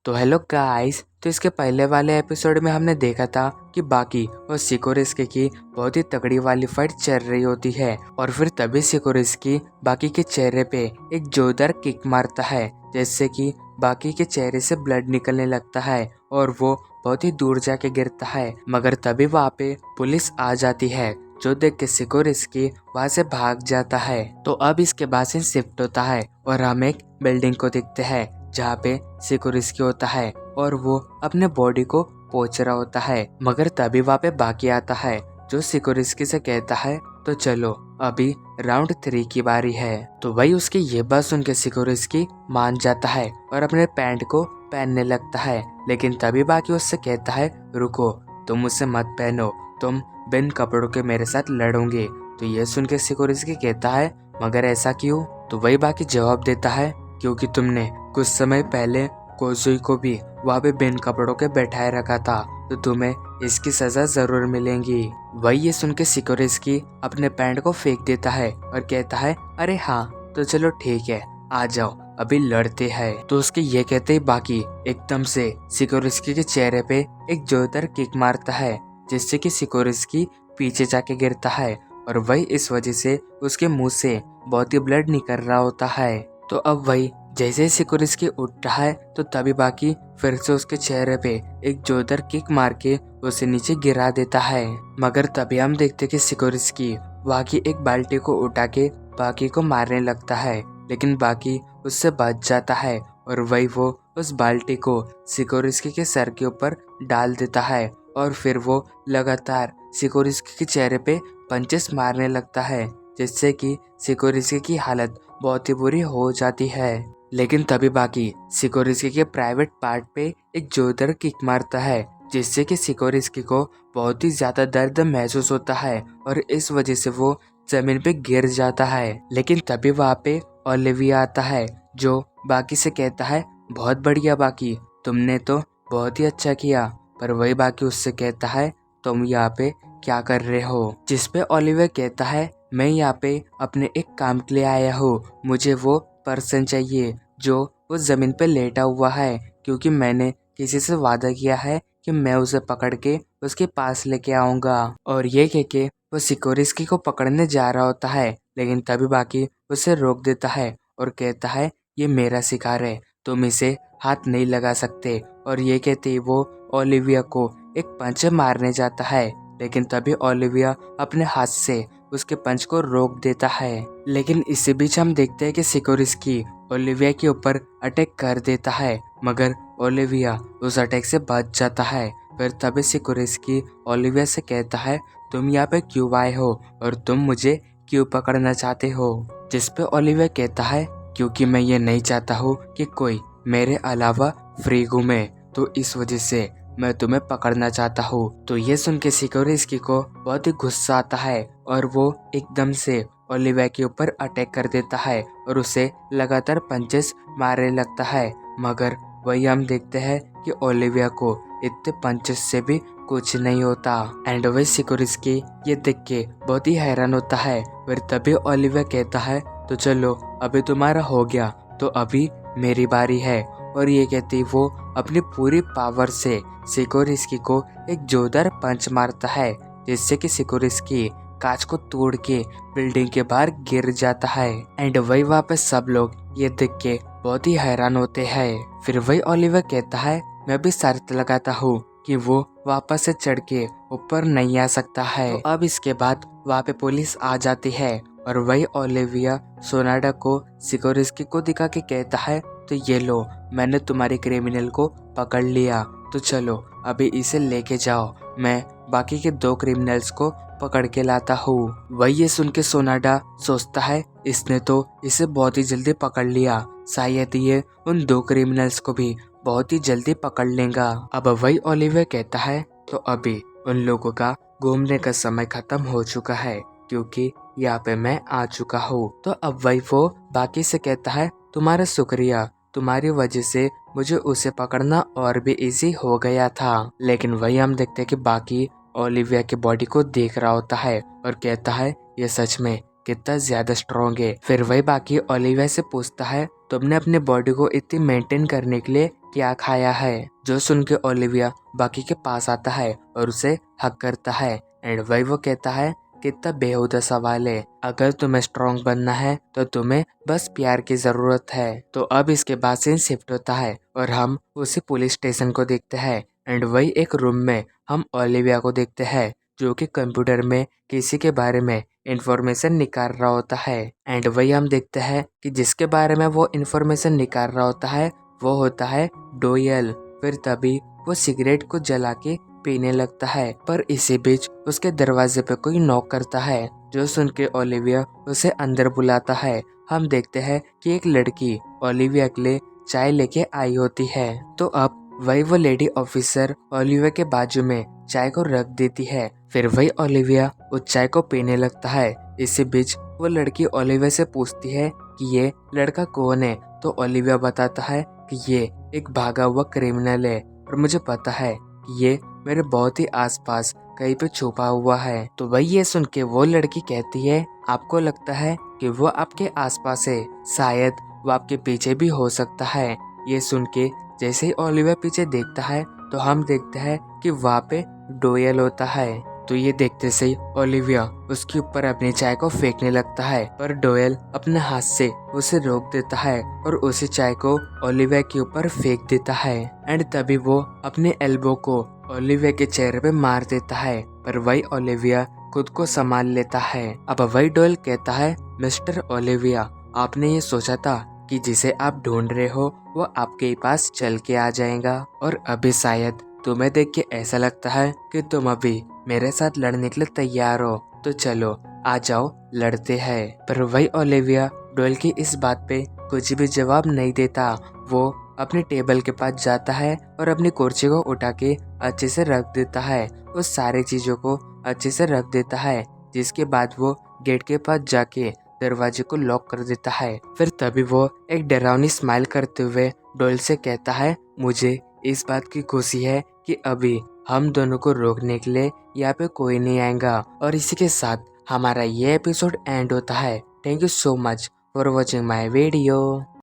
तो hello guys. तो इसके पहले वाले एपिसोड में हमने देखा था कि बाकी और सिकोरिस्की की बहुत ही तगड़ी वाली फाइट चल रही होती है और फिर तभी सिकोरिस्की बाकी के चेहरे पे एक जोरदार किक मारता है, जिससे कि बाकी के चेहरे से ब्लड निकलने लगता है और वो बहुत ही दूर जाके गिरता है। मगर तभी वहाँ पे पुलिस आ जाती है, जो देख के सिकोरिस्की वहाँ से भाग जाता है। तो अब इसके बाद से शिफ्ट होता है और हम एक बिल्डिंग को देखते हैं जहाँ पे सिकोरिस्की होता है और वो अपने बॉडी को पोंछ रहा होता है। मगर तभी वहाँ पे बाकी आता है, जो सिकोरिस्की से कहता है तो चलो अभी राउंड 3 की बारी है। तो वही उसकी ये बात सुन के सिकोरिस्की मान जाता है और अपने पैंट को पहनने लगता है। लेकिन तभी बाकी उससे कहता है रुको, तुम उसे मत पहनो, तुम बिन कपड़ों के मेरे साथ लड़ोगे। तो ये सुन के सिकोरिस्की कहता है मगर ऐसा क्यों? तो वही बाकी जवाब देता है क्योंकि तुमने कुछ समय पहले कोजुई को भी वहाँ पे बिन कपड़ों के बैठाए रखा था, तो तुम्हें इसकी सजा जरूर मिलेगी। वही ये सुन के सिकोरिस्की अपने पैंट को फेंक देता है और कहता है अरे हाँ तो चलो ठीक है, आ जाओ अभी लड़ते हैं। तो उसके ये कहते ही बाकी एकदम से सिकोरिस्की के चेहरे पे एक जोरदार किक मारता है, जिससे कि सिकोरिस्की पीछे जाके गिरता है और वही इस वजह से उसके मुंह से बहुत ही ब्लड निकल रहा होता है। तो अब वही जैसे ही सिकोरिस्की उठ रहा है तो तभी बाकी फिर से उसके चेहरे पे एक जोरदार किक मार के उसे नीचे गिरा देता है। मगर तभी हम देखते कि सिकोरिस्की बाकी एक बाल्टी को उठा के बाकी को मारने लगता है, लेकिन बाकी उससे बच जाता है और वही वो उस बाल्टी को सिकोरिस्की के सर के ऊपर डाल देता है और फिर वो लगातार सिकोरिस्की के चेहरे पे पंचेस मारने लगता है, जिससे कि सिकोरिस्की की हालत बहुत ही बुरी हो जाती है। लेकिन तभी बाकी सिकोरिस्की के प्राइवेट पार्ट पे एक जोरदार किक मारता है, जिससे कि सिकोरिस्की को बहुत ही ज्यादा दर्द महसूस होता है और इस वजह से वो जमीन पे गिर जाता है। लेकिन तभी वहाँ पे ओलिविया आता है, जो बाकी से कहता है बहुत बढ़िया बाकी, तुमने तो बहुत ही अच्छा किया। पर वही बाकी उससे कहता है तुम यहाँ पे क्या कर रहे हो? जिसपे ओलिविया कहता है मैं यहाँ पे अपने एक काम के लिए आया हूँ, मुझे वो पर्सन चाहिए जो उस जमीन पे लेटा हुआ है, क्योंकि मैंने किसी से वादा किया है कि मैं उसे पकड़ के उसके पास लेके आऊंगा। और ये कह के वो सिकोरिस्की को पकड़ने जा रहा होता है, लेकिन तभी बाकी उसे रोक देता है और कहता है ये मेरा शिकार है, तुम इसे हाथ नहीं लगा सकते। और ये कहते ही वो ओलिविया को एक पंच मारने जाता है, लेकिन तभी ओलिविया अपने हाथ से उसके पंच को रोक देता है। लेकिन इसी बीच हम देखते हैं कि सिकोरिस्की ओलिविया के ऊपर अटैक कर देता है, मगर ओलिविया उस अटैक से बच जाता है। फिर तभी सिकोरिस्की ओलिविया से कहता है तुम यहाँ पे क्यों आए हो और तुम मुझे क्यों पकड़ना चाहते हो? जिसपे ओलिविया कहता है क्योंकि मैं ये नहीं चाहता हूँ कि कोई मेरे अलावा फ्री घूमे, तो इस वजह से मैं तुम्हें पकड़ना चाहता हूँ। तो ये सुन के सिकोरिस्की को बहुत ही गुस्सा आता है और वो एकदम से ओलिविया के ऊपर अटैक कर देता है और उसे लगातार पंचेस मारने लगता है। मगर वही हम देखते हैं कि ओलिविया को इतने पंचेस से भी कुछ नहीं होता। एंड वही सिकोरिस्की ये देख के बहुत ही हैरान होता है। फिर तभी ओलिविया कहता है तो चलो अभी तुम्हारा हो गया, तो अभी मेरी बारी है। और ये कहती वो अपनी पूरी पावर से सिकोरिस्की को एक जोरदार पंच मारता है, जिससे कि सिकोरिस्की कांच को तोड़ के बिल्डिंग के बाहर गिर जाता है। एंड वही वहाँ पे सब लोग ये देख के बहुत ही हैरान होते हैं। फिर वही ओलिविया कहता है मैं भी शर्त लगाता हूँ कि वो वापस से चढ़ के ऊपर नहीं आ सकता है। तो अब इसके बाद वहाँ पे पुलिस आ जाती है और वही ओलिविया सोनाडा को सिकोरिस्की को दिखा के कहता है तो ये लो, मैंने तुम्हारे क्रिमिनल को पकड़ लिया, तो चलो अभी इसे लेके जाओ, मैं बाकी के 2 क्रिमिनल्स को पकड़ के लाता हूँ। वही ये सुन के सोनाडा सोचता है इसने तो इसे बहुत ही जल्दी पकड़ लिया, शायद ये उन 2 क्रिमिनल्स को भी बहुत ही जल्दी पकड़ लेगा। अब वही ओलिविया कहता है तो अभी उन लोगों का घूमने का समय खत्म हो चुका है, क्योंकि यहाँ पे मैं आ चुका हूँ। तो अब वही वो बाकी से कहता है तुम्हारा शुक्रिया, तुम्हारी वजह से मुझे उसे पकड़ना और भी इजी हो गया था। लेकिन वही हम देखते हैं कि बाकी ओलिविया की बॉडी को देख रहा होता है और कहता है ये सच में कितना ज्यादा स्ट्रॉन्ग है। फिर वही बाकी ओलिविया से पूछता है तुमने अपने बॉडी को इतनी मेंटेन करने के लिए क्या खाया है। जो सुन के ओलिविया बाकी के पास आता है और उसे हक करता है एंड वही वो कहता है कितना बेहुदा सवाल है, अगर तुम्हें स्ट्रॉन्ग बनना है तो तुम्हें बस प्यार की जरूरत है। तो अब इसके बाद सीन शिफ्ट होता है और हम उसी पुलिस स्टेशन को देखते हैं एंड वही एक रूम में हम ओलिविया को देखते हैं जो कि कंप्यूटर में किसी के बारे में इंफॉर्मेशन निकाल रहा होता है एंड वही हम देखते हैं कि जिसके बारे में वो इंफॉर्मेशन निकाल रहा होता है वो होता है डोयल। फिर तभी वो सिगरेट को जला के पीने लगता है, पर इसी बीच उसके दरवाजे पे कोई नॉक करता है। जो सुन के ओलिविया उसे अंदर बुलाता है। हम देखते हैं कि एक लड़की ओलिविया के लिए चाय लेके आई होती है। तो अब वही वो लेडी ऑफिसर ओलिविया के बाजू में चाय को रख देती है। फिर वही ओलिविया उस चाय को पीने लगता है। इसी बीच वो लड़की ओलिविया से पूछती है कि ये लड़का कौन है। तो ओलिविया बताता है कि ये एक भागा हुआ क्रिमिनल है और मुझे पता है कि ये मेरे बहुत ही आसपास कहीं पे छुपा हुआ है। तो वही ये सुन के वो लड़की कहती है आपको लगता है कि वो आपके आसपास है, शायद वो आपके पीछे भी हो सकता है। ये सुन के जैसे ही ओलिविया पीछे देखता है तो हम देखते हैं कि वहाँ पे डोयल होता है। तो ये देखते से ही ओलिविया उसके ऊपर अपनी चाय को फेंकने लगता है, पर डोयल अपने हाथ से उसे रोक देता है और उसी चाय को ओलिविया के ऊपर फेंक देता है एंड तभी वो अपने एल्बो को ओलिविया के चेहरे पे मार देता है, पर वही ओलिविया खुद को संभाल लेता है। अब वही डोयल कहता है मिस्टर ओलिविया, आपने ये सोचा था कि जिसे आप ढूंढ रहे हो वो आपके पास चल के आ जाएगा और अभी शायद तुम्हें देख के ऐसा लगता है कि तुम अभी मेरे साथ लड़ने के लिए तैयार हो, तो चलो आ जाओ लड़ते हैं। पर वही ओलिविया डोयल की इस बात पे कुछ भी जवाब नहीं देता। वो अपने टेबल के पास जाता है और अपनी कुर्सी को उठा के अच्छे से रख देता है, उस सारी चीजों को अच्छे से रख देता है, जिसके बाद वो गेट के पास जाके दरवाजे को लॉक कर देता है। फिर तभी वो एक डरावनी स्माइल करते हुए डोयल से कहता है मुझे इस बात की खुशी है कि अभी हम दोनों को रोकने के लिए यहाँ पे कोई नहीं आएगा। और इसी के साथ हमारा ये एपिसोड एंड होता है। Thank you so much for watching my video.